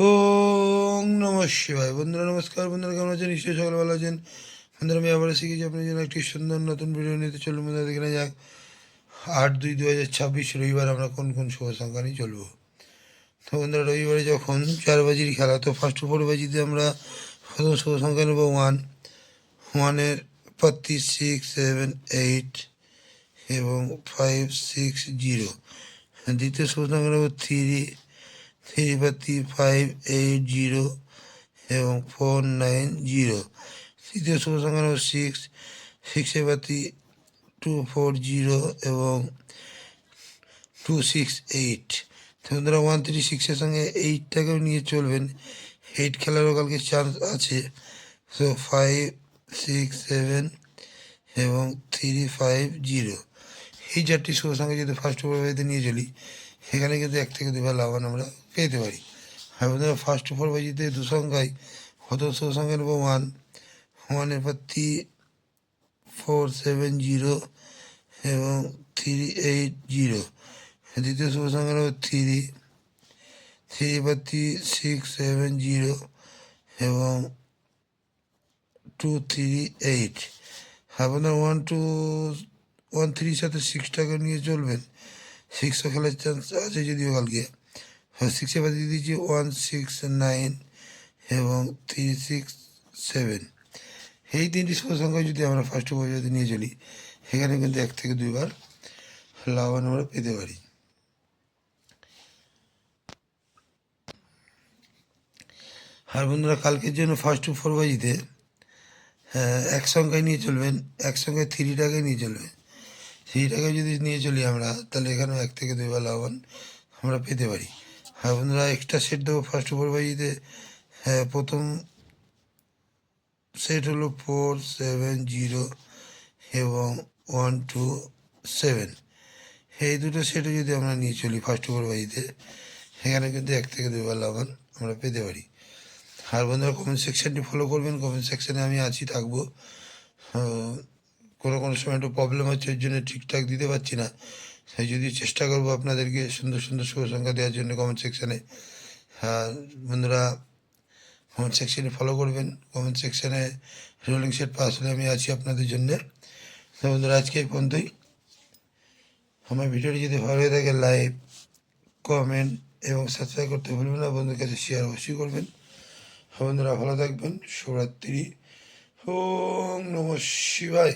ওং নমঃ শিবায়। বন্ধুরা নমস্কার। বন্ধুরা কেমন আছেন? নিশ্চয়ই সকলে ভালো আছেন। বন্ধুরা আমি আবার শিখেছি আপনার জন্য একটি সুন্দর নতুন ভিডিও নিতে চলুন। বন্ধুরা দেখে নেওয়া যাক 8/2/2026 রবিবার আমরা কোন কোন শুভ সংখ্যা নিয়ে চলবো। তো বন্ধুরা রবিবারে যখন 4 বাজির খেলা, তো ফার্স্ট 4 বাজিতে আমরা প্রথম শুভ সংখ্যা নেব 1। 1-এর পাত্তি 6, 7, 8 এবং 5, 6, 0। দ্বিতীয় শুভ সংখ্যা নেব 3। 3 পাত্তি 5, 8, 0 এবং 4, 9, 0। তৃতীয় শুভ সংখ্যা নেব 6। 6-এ পাত্তি 2, 4, 0 এবং 2, 6, 8। তো বন্ধুরা 1, 3, 6-এর সঙ্গে 8টাকেও নিয়ে চলবেন। 8 খেলারও কালকে চান্স আছে। সো 5, 6, 7 এবং 3, 5, 0। এই চারটি শুভ সংখ্যা যদি ফার্স্ট ওভারবাজিতে নিয়ে চলি, সেখানে কিন্তু 1 থেকে 2 বার লাভবান আমরা পেতে পারি। আর বন্ধুরা ফার্স্ট 4 বাজিতে দু সংখ্যায় প্রথম শুভ সংখ্যা নেব 1। 1-এর পাত্তি 4, 7, 0 এবং 3, 8, 0। দ্বিতীয় শুভ সংখ্যা নেব 3। 3 পাত্তি 6, 7, 0 এবং 2, 3, 8। আপনার 1, 3-র সাথে 6টাকে নিয়ে চলবেন। 6ও খেলার চান্স আছে যদিও কালকে। 6-এ বাদ দিয়ে দিয়েছি 1, 6, 9 এবং 3, 6, 7। এই তিনটি শুভ সংখ্যা যদি আমরা ফার্স্ট ওভারবাজিতে নিয়ে চলি, সেখানে কিন্তু 1 থেকে 2 বার লাভবান আমরা পেতে পারি। আর বন্ধুরা কালকের জন্য ফার্স্ট 4 বাজিতে এক সংখ্যায় নিয়ে চলবেন। এক সংখ্যায় 3টাকে নিয়ে চলবেন। 3টাকে যদি নিয়ে চলি আমরা, তাহলে এখানেও 1 থেকে 2 বার লাভবান আমরা পেতে পারি। আর বন্ধুরা এক্সট্রা সেট দেবো ফার্স্ট 4 বাজিতে। প্রথম সেট হলো 4, 7, 0 এবং 1, 2, 7। এই দুটো সেটও যদি আমরা নিয়ে চলি ফার্স্ট 4 বাজিতে, সেখানে কিন্তু 1 থেকে 2 বার লাভবান আমরা পেতে পারি। আর বন্ধুরা কমেন্ট সেকশানটি ফলো করবেন। কমেন্ট সেকশানে আমি আছি, থাকবো। কোনো সময় একটু প্রবলেম হচ্ছে, ওই জন্য ঠিকঠাক দিতে পারছি না। সেই যদি চেষ্টা করবো আপনাদেরকে সুন্দর সুন্দর শুভ সংখ্যা দেওয়ার জন্য কমেন্ট সেকশানে। আর বন্ধুরা কমেন্ট সেকশানে ফলো করবেন। কমেন্ট সেকশানে রোলিং সেট পাস হলে আমি আছি আপনাদের জন্যে। তো বন্ধুরা আজকে এই পর্যন্তই। আমার ভিডিওটি যদি ভালো হয়ে থাকে লাইক, কমেন্ট এবং সাবস্ক্রাইব করতে ভুলবেন না। বন্ধুদের কাছে শেয়ার অবশ্যই করবেন। বন্ধুরা ভালো থাকবেন। শুভরাত্রি। ওম নমঃ শিবায়।